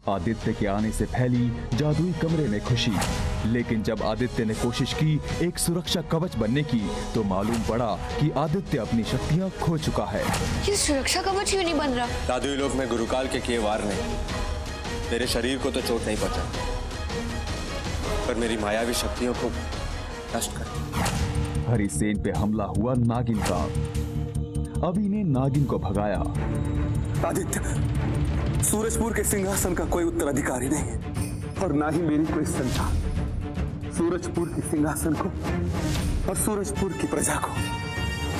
आदित्य के आने से फैली जादुई कमरे में खुशी, लेकिन जब आदित्य ने कोशिश की एक सुरक्षा कवच बनने की तो मालूम पड़ा कि आदित्य अपनी शक्तियां खो चुका है। ये सुरक्षा कवच क्यों नहीं बन रहा? जादुई लोक में गुरुकाल के किए वार ने मेरे शरीर को तो चोट नहीं पहुंचा, पर मेरी मायावी शक्तियों को नष्ट कर। हरिसेन पे हमला हुआ नागिन का। अभी ने नागिन को भगाया। आदित्य, सूरजपुर के सिंहासन का कोई उत्तराधिकारी नहीं है और ना ही मेरी कोई संतान। सूरजपुर के सिंहासन को और सूरजपुर की प्रजा को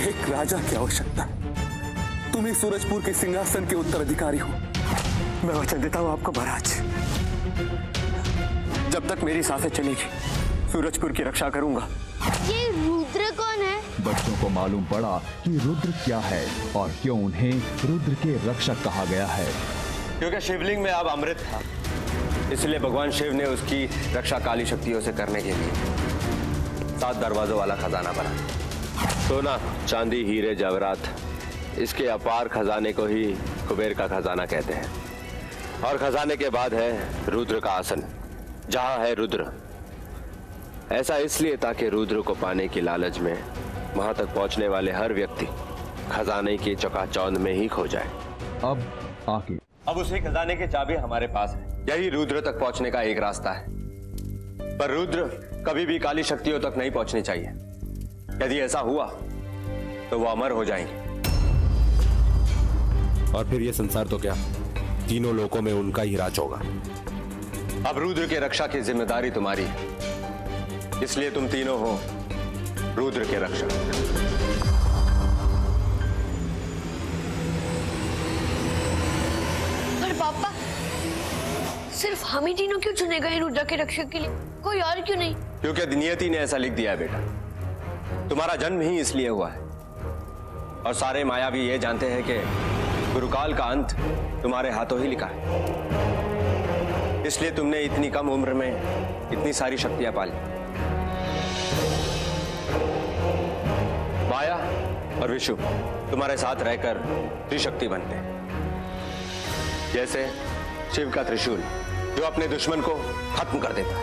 एक राजा की आवश्यकता है। तुम ही सूरजपुर के सिंहासन के उत्तराधिकारी हो। मैं वचन देता हूं आपको महाराज, जब तक मेरी सांसें चलेगी सूरजपुर की रक्षा करूंगा। ये रुद्र कौन है? बच्चों को मालूम पड़ा कि रुद्र क्या है और क्यों उन्हें रुद्र के रक्षक कहा गया है। क्योंकि शिवलिंग में अब अमृत था, इसलिए भगवान शिव ने उसकी रक्षा काली शक्तियों से करने के लिए 7 दरवाजों वाला खजाना बना। सोना, चांदी, हीरे, जवाहरात, इसके अपार खजाने को ही कुबेर का खजाना कहते हैं। और खजाने के बाद है रुद्र का आसन, जहां है रुद्र। ऐसा इसलिए ताकि रुद्र को पाने की लालच में वहां तक पहुंचने वाले हर व्यक्ति खजाने की चकाचौंध में ही खो जाए। अब आगे अब उसी खजाने की चाबी हमारे पास है। यही रुद्र तक पहुंचने का एक रास्ता है, पर रुद्र कभी भी काली शक्तियों तक नहीं पहुंचनी चाहिए। यदि ऐसा हुआ तो वो अमर हो जाएंगे। और फिर ये संसार तो क्या, तीनों लोकों में उनका ही राज होगा। अब रुद्र के रक्षा की जिम्मेदारी तुम्हारी है, इसलिए तुम तीनों हो रुद्र के रक्षक। पर पापा, सिर्फ हम ही तीनों क्यों चुने गए रुद्र के रक्षक के लिए? कोई और क्यों नहीं? क्योंकि नियति ने ऐसा लिख दिया है बेटा। तुम्हारा जन्म ही इसलिए हुआ है, और सारे मायावी ये जानते हैं कि गुरुकाल का अंत तुम्हारे हाथों ही लिखा है। इसलिए तुमने इतनी कम उम्र में इतनी सारी शक्तियां पाली। माया और विशु तुम्हारे साथ रहकर त्रिशक्ति बनते हैं। जैसे शिव का त्रिशूल जो अपने दुश्मन को खत्म कर देता है।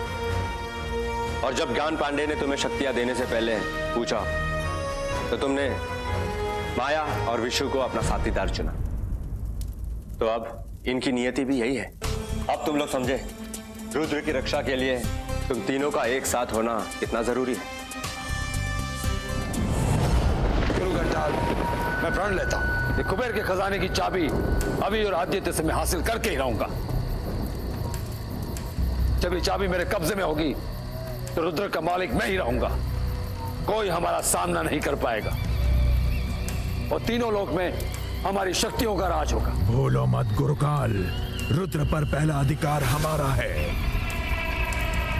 और जब ज्ञान पांडे ने तुम्हें शक्तियां देने से पहले पूछा तो तुमने माया और विशु को अपना साथीदार चुना। तो अब इनकी नियति भी यही है। अब तुम लोग समझे रुद्र की रक्षा के लिए तुम तीनों का एक साथ होना कितना जरूरी है। गुरु घंटाल, मैं प्रण लेता हूं, ये कुबेर के खजाने की चाबी अभी और आदित्य से मैं हासिल करके ही रहूंगा। जब ये चाबी मेरे कब्जे में होगी तो रुद्र का मालिक मैं ही रहूंगा। कोई हमारा सामना नहीं कर पाएगा और तीनों लोक में हमारी शक्तियों का राज होगा। भूलो मत गुरुकाल, रुद्र पर पहला अधिकार हमारा है।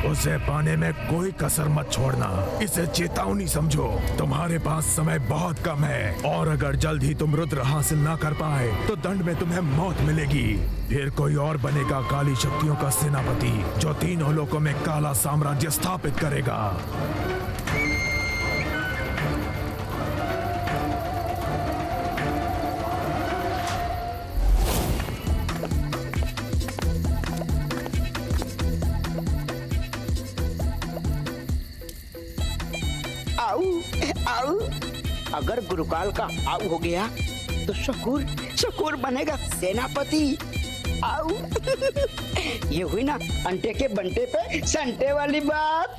उसे पाने में कोई कसर मत छोड़ना। इसे चेतावनी समझो। तुम्हारे पास समय बहुत कम है और अगर जल्द ही तुम रुद्र हासिल ना कर पाए तो दंड में तुम्हें मौत मिलेगी। फिर कोई और बनेगा काली शक्तियों का सेनापति, जो तीनों लोकों में काला साम्राज्य स्थापित करेगा। अगर गुरुकाल का आऊ हो गया तो शकूर बनेगा सेनापति। आऊ ये हुई ना अंटे के बंटे पे संटे वाली बात।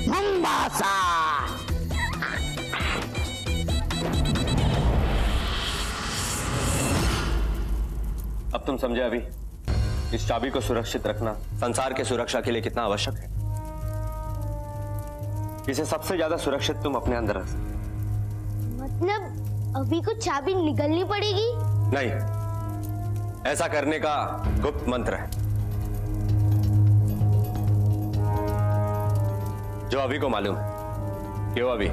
मंबासा। अब तुम समझे अभी इस चाबी को सुरक्षित रखना संसार के सुरक्षा के लिए कितना आवश्यक है। इसे सबसे ज्यादा सुरक्षित तुम अपने अंदर रख सकते। मतलब अभी को चाबी निगलनी पड़ेगी? नहीं, ऐसा करने का गुप्त मंत्र है जो अभी को मालूम है। क्यों अभी?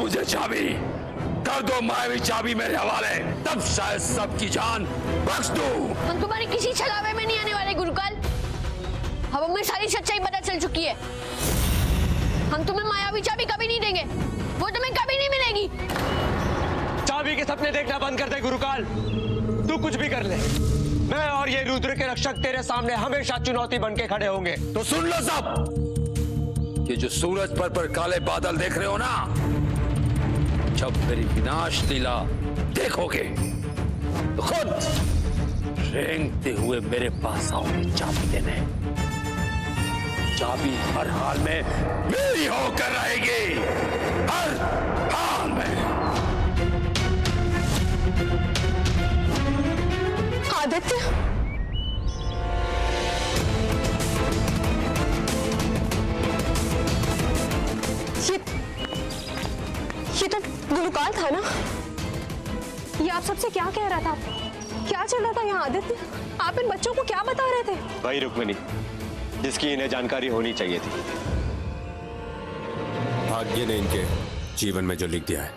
मुझे चाबी, कर दो मायावी चाबी मेरे हवाले, तब शायद सबकी जान बख्श दूं। हम तुम्हारे किसी छलावे में नहीं आने वाले गुरुकाल। अब हमें सारी सच्चाई पता चल चुकी है। हम तुम्हें मायावी चाबी कभी नहीं देंगे, वो तुम्हें कभी नहीं मिलेगी। चाबी के सपने देखना बंद कर दे गुरुकाल। तू कुछ भी कर ले, मैं और ये रुद्र के रक्षक तेरे सामने हमेशा चुनौती बन के खड़े होंगे। तो सुन लो सब, ये जो सूरज पर काले बादल देख रहे हो ना, जब मेरी विनाश लीला देखोगे तो खुद रेंगते हुए मेरे पास आओगे चाबी देने। चाबी हर हाल में मेरी होकर रहेगी, हर हाल में। आदित्य, ये तो गुलूकाल था ना? ये आप सबसे क्या कह रहा था? क्या चल रहा था यहाँ आदित्य? आप इन बच्चों को क्या बता रहे थे? वही रुक्मिणी जिसकी इन्हें जानकारी होनी चाहिए थी। भाग्य ने इनके जीवन में जो लिख दिया है,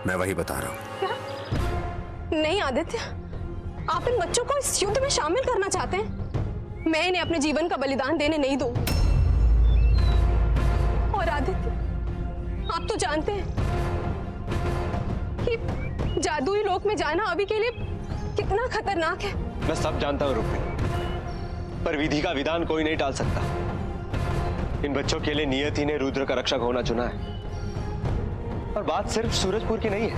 मैं वही बता रहा हूँ। क्या? नहीं आदित्य, आप इन बच्चों को इस युद्ध में शामिल करना चाहते हैं? मैं इन्हें अपने जीवन का बलिदान देने नहीं दूं। और आदित्य, आप तो जानते हैं कि जादुई लोक में जाना अभी के लिए कितना खतरनाक है। मैं सब जानता हूँ रुक्मिणी, पर विधि का विधान कोई नहीं टाल सकता। इन बच्चों के लिए नियति ने रुद्र का रक्षक होना चुना है। और बात सिर्फ सूरजपुर की नहीं है,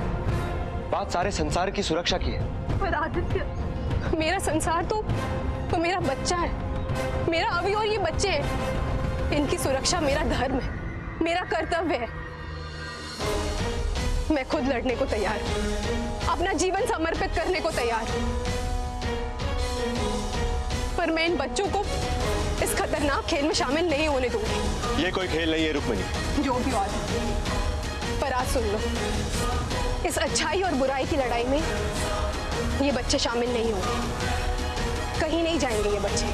बात सारे संसार की सुरक्षा की है। पर आदित्य, मेरा संसार तो मेरा बच्चा है। मेरा अभी और ये बच्चे हैं। इनकी सुरक्षा मेरा धर्म है, मेरा कर्तव्य है। मैं खुद लड़ने को तैयार हूं, अपना जीवन समर्पित करने को तैयार हूं। पर मैं इन बच्चों को इस खतरनाक खेल में शामिल नहीं होने दूंगी। ये कोई खेल नहीं है रुक्मिणी। जो भी और, पर आज सुन लो, इस अच्छाई और बुराई की लड़ाई में ये बच्चे शामिल नहीं होंगे। कहीं नहीं जाएंगे ये बच्चे।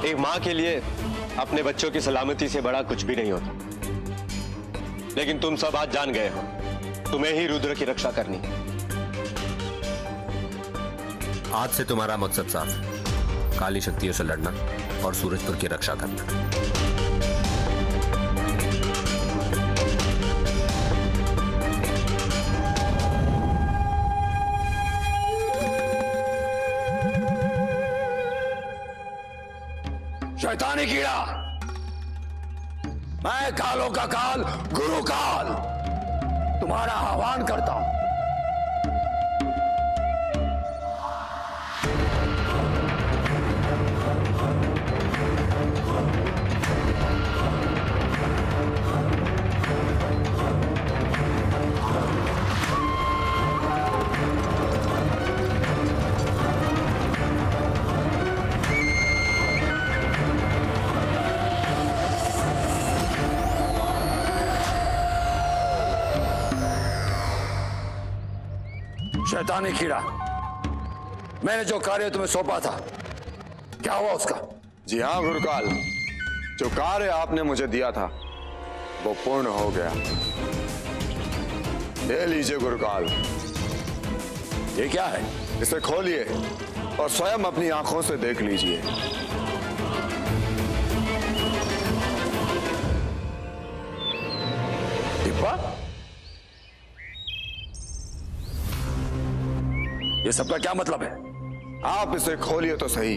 एक माँ के लिए अपने बच्चों की सलामती से बड़ा कुछ भी नहीं होता। लेकिन तुम सब आज जान गए हो, तुम्हें ही रुद्र की रक्षा करनी है। आज से तुम्हारा मकसद साफ है, काली शक्तियों से लड़ना और सूरजपुर की रक्षा करना। शैतानी कीड़ा, मैं कालों का काल गुरु काल तुम्हारा आह्वान करता हूं। शैतानी कीड़ा, मैंने जो कार्य तुम्हें सौंपा था, क्या हुआ उसका? जी हाँ गुरुकाल, जो कार्य आपने मुझे दिया था वो पूर्ण हो गया। ले लीजिए गुरुकाल। ये क्या है? इसे खोलिए और स्वयं अपनी आंखों से देख लीजिए। डिब्बा? ये सबका क्या मतलब है? आप इसे खोलिए तो सही।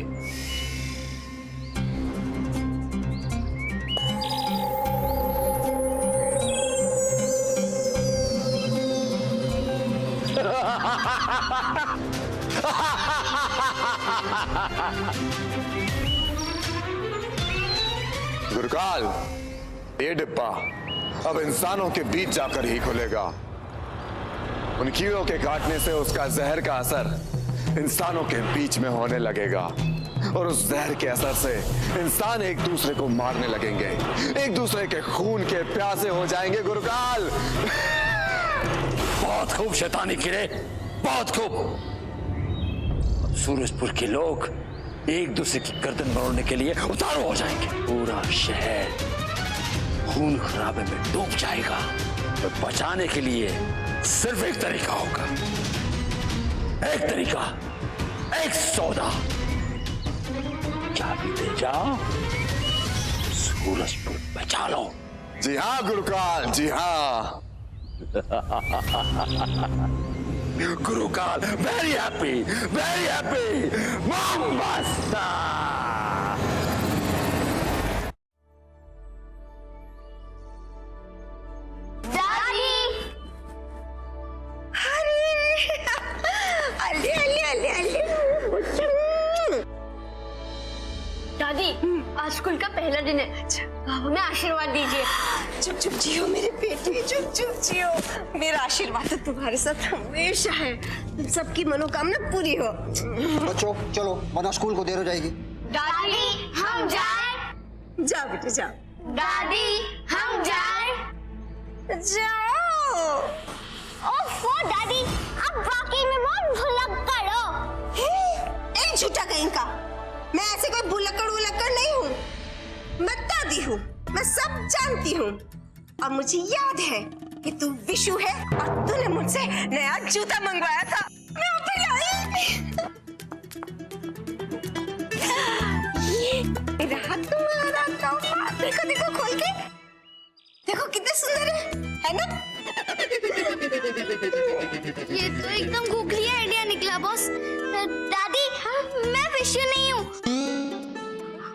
गुरुकाल, ये डिब्बा अब इंसानों के बीच जाकर ही खुलेगा। उन कीड़ों के काटने से उसका जहर का असर इंसानों के बीच में होने लगेगा। और उस जहर के असर से इंसान एक दूसरे को मारने लगेंगे, एक दूसरे के खून के प्यासे हो जाएंगे गुरुकाल। बहुत खूब शैतानी किरे, बहुत खूब। अब सूरजपुर के लोग एक दूसरे की गर्दन मरोड़ने के लिए उतारू हो जाएंगे। पूरा शहर खून खराबे में डूब जाएगा। तो बचाने के लिए सिर्फ एक तरीका होगा, एक तरीका, एक सौदा। चाबी ले जाओ, सूरजपुर बचा लो। जी हाँ गुरुकाल, जी हाँ। गुरुकाल वेरी हैप्पी, वेरी हैप्पी। मोमबस्ता। दादी, आज स्कूल का पहला दिन है, हमें आशीर्वाद दीजिए। चुप चुप जियो मेरे बेटे, चुप चुप जियो। मेरा आशीर्वाद तो तुम्हारे साथ हमेशा है। तुम सबकी मनोकामना पूरी हो। बच्चों चलो, वरना स्कूल को देर हो जाएगी। दादी हम जाएं? जाओ बेटे जाओ। दादी हम जाएं? जाओ। ओफो दादी, आप वाकई में बहुत भुलक्कड़ हो। एक झूठा कहीं का। मैं ऐसे कोई भुलक्कड़ नहीं हूँ। मैं दादी हूँ, मैं सब जानती हूँ। और मुझे याद है कि तू विशु है और तूने मुझसे नया जूता मंगवाया था। मैं वो भी लाई। ये रहा तुम्हारा तोहफा। देखो देखो खोल के देखो, कितने सुंदर है ना? ये तो एकदम गोखली आइडिया निकला बॉस। दादी मैं विशु नहीं हूँ,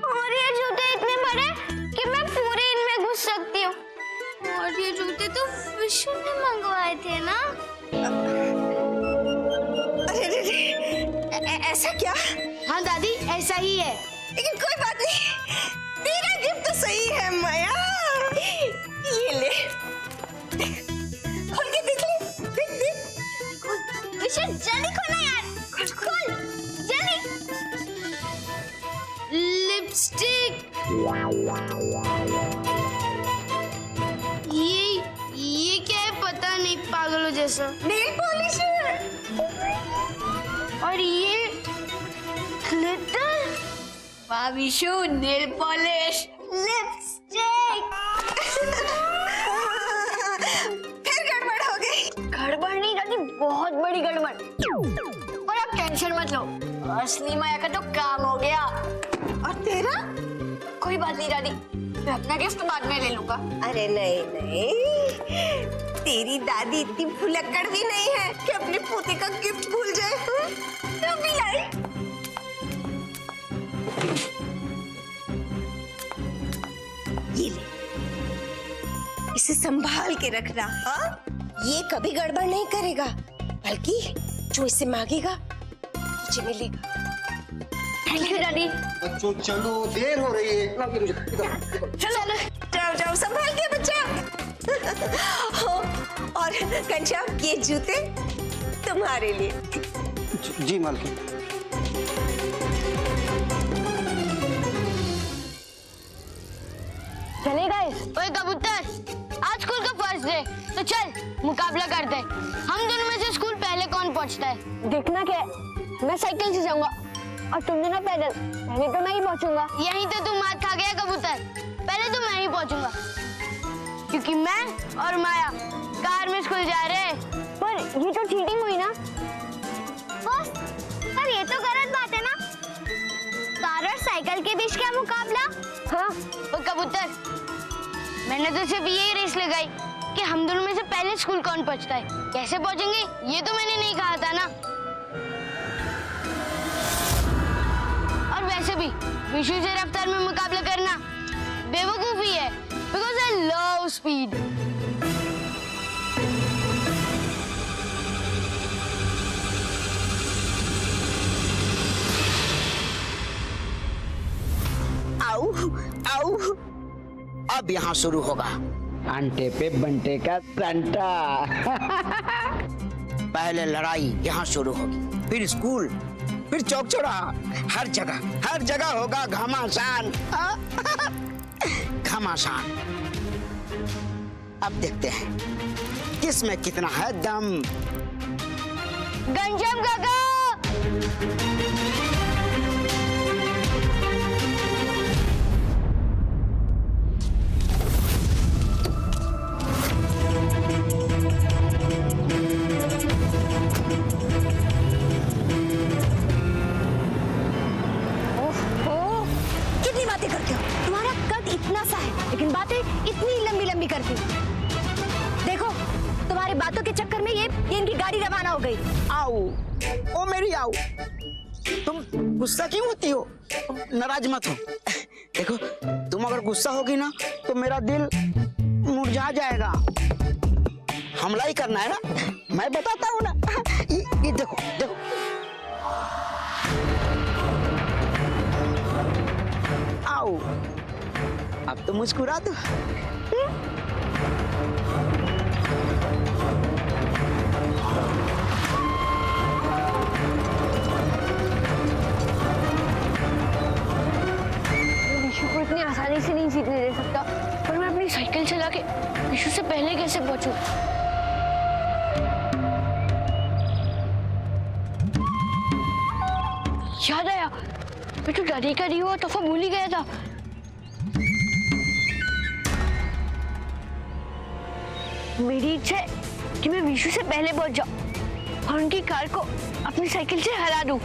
और ये जूते इतने बड़े कि मैं पूरे इनमें घुस सकती हूँ। और ये जूते तो विशु ने मंगवाए थे ना? अरे ऐसा क्या? हाँ दादी ऐसा ही है। लेकिन कोई बात नहीं, तेरा गिफ्ट तो सही है माया। ये ले, खोल के देख ले, देख देख। विशु जल्दी खोलो यार, खोल जल्दी। लिपस्टिक। ये क्या है पता नहीं, पागलों जैसा। नेल पॉलिश है। और ये ग्लिटर। वाह विशु, नेल पॉलिश, लिपस्टिक। फिर गड़बड़ हो गई। गड़बड़ नहीं दादी, बहुत बड़ी गड़बड़। पर आप टेंशन मत लो, असली माया का तो काम हो गया। और तेरा? कोई बात नहीं दादी, मैं अपना गिफ्ट बाद में ले लूंगा। अरे नहीं नहीं, तेरी दादी इतनी भुलक्कड़ भी नहीं है कि अपने पोते का गिफ्ट भूल जाए। तो भी लाई। ये ले, इसे संभाल के रखना। हाँ, ये कभी गड़बड़ नहीं करेगा, बल्कि जो इसे मांगेगा तुझे मिलेगा। थैंक यू दादी। बच्चों चलो, देर हो रही है। चलो जाओ जाओ, संभाल के बच्चा। और घनश्याम, ये जूते तुम्हारे लिए। जी मालकिन। चले गाइस। ओए कबूतर, आज स्कूल का फर्स्ट डे, तो चल मुकाबला करते हैं। हम दोनों में से स्कूल पहले कौन पहुंचता है। देखना क्या है, मैं साइकिल से जाऊंगा और तुम दोनों पैदल। पहले तो मैं ही पहुंचूंगा। यहीं तो तुम मार खा गया कबूतर, पहले तो मैं ही पहुंचूंगा, क्योंकि मैं और माया कार में स्कूल जा रहे हैं। पर ये तो चीटिंग हुई ना बॉस। पर ये तो गलत बात है ना, कार और साइकिल के बीच क्या मुकाबला। हाँ वो कबूतर, मैंने तो सिर्फ यही रेस लगाई कि हम दोनों में से पहले स्कूल कौन पहुंचता है। कैसे पहुंचेंगे ये तो मैंने नहीं कहा था ना। और वैसे भी विशु से रफ्तार में मुकाबला करना बेवकूफी है, बिकॉज आई लव स्पीड। आओ आओ, अब यहाँ शुरू होगा अंटे पे बंटे का तंटा। पहले लड़ाई यहाँ शुरू होगी, फिर स्कूल, फिर चौक चौराहा, हर जगह होगा घमासान। घमासान। अब देखते हैं किस में कितना है दम। घनश्याम काका। कितनी बातें करते हो? तुम्हारा कद इतना सा है लेकिन बातें इतनी लंबी लंबी करती हो। देखो तुम्हारी बातों के चक्कर में ये इनकी गाड़ी रवाना हो गई। आओ, ओ मेरी आओ, तुम गुस्सा क्यों होती हो? नाराज मत हो। देखो तुम अगर गुस्सा होगी ना तो मेरा दिल मुरझा जाएगा। हमला ही करना है ना, मैं बताता हूँ ना। ये देखो देखो, आओ, अब तो मुस्कुरा दो। विशु को इतनी आसानी से नहीं जीतने दे सकता, पर मैं अपनी साइकिल चला के विशु से पहले कैसे पहुंचूं? याद आया, मैं तो दादी का दिया हुआ तोहफा भूल ही गया था। मेरी इच्छा है कि मैं विशु से पहले पहुंच जाऊं और उनकी कार को अपनी साइकिल से हरा दूं।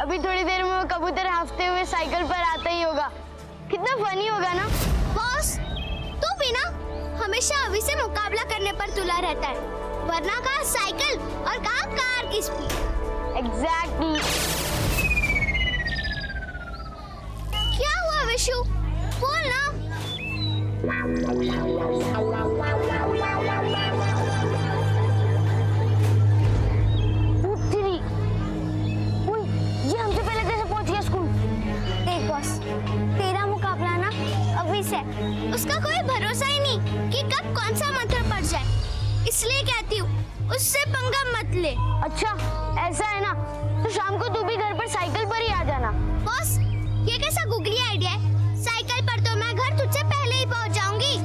अभी थोड़ी देर में वो कबूतर हाफते हुए साइकिल पर आता ही होगा। कितना फनी होगा ना। बॉस, तू भी ना हमेशा अभी से मुकाबला करने पर तुला रहता है, वरना कहाँ साइकिल और कहाँ कार की स्पीड। एग्जैक्टली। क्या हुआ विशु, बोल ना। तेरा मुकाबला ना अभी से, उसका कोई भरोसा ही नहीं कि कब कौन सा मंत्र पड़ जाए, इसलिए कहती हूँ उससे पंगा मत ले। अच्छा ऐसा है ना, तो शाम को तू भी घर पर साइकिल पर ही आ जाना। बॉस, ये कैसा गुगली आइडिया है? साइकिल पर तो मैं घर तुझसे पहले ही पहुँच जाऊंगी।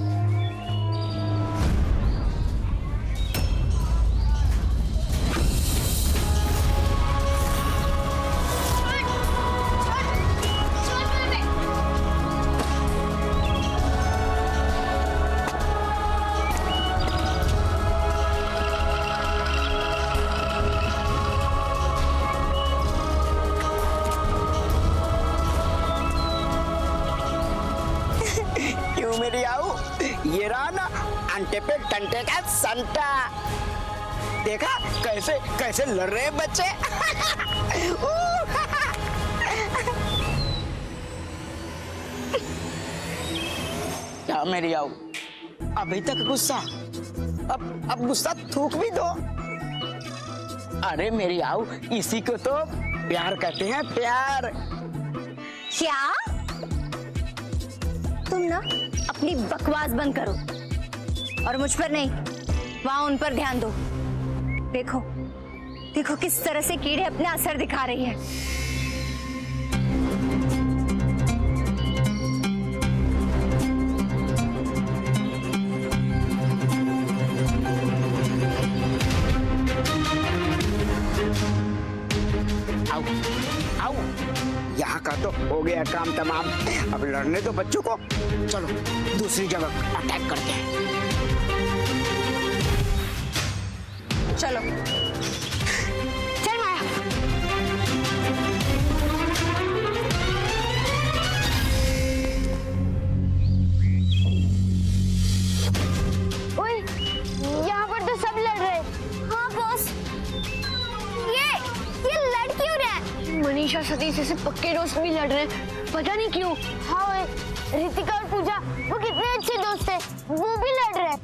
मेरी आओ, ये रहा ना अंटे पे टंटे का संता। देखा कैसे कैसे लड़ रहे बच्चे। क्या मेरी आओ, अभी तक गुस्सा, अब गुस्सा थूक भी दो। अरे मेरी आओ, इसी को तो प्यार कहते हैं, प्यार। क्या तुम ना अपनी बकवास बंद करो और मुझ पर नहीं, वहां उन पर ध्यान दो। देखो देखो किस तरह से कीड़े अपना असर दिखा रही है। यहाँ का तो हो गया काम तमाम। अब लड़ने दो बच्चों को, चलो दूसरी जगह अटैक करते हैं। चलो चल माया। ओए, यहाँ पर तो सब लड़ रहे। हाँ बॉस, ये लड़ क्यों रहा है? मनीषा सतीश से पक्के दोस्त भी लड़ रहे, पता नहीं क्यों। हाँ, रितिका और पूजा वो कितने अच्छे दोस्त है, वो भी लड़ रहे।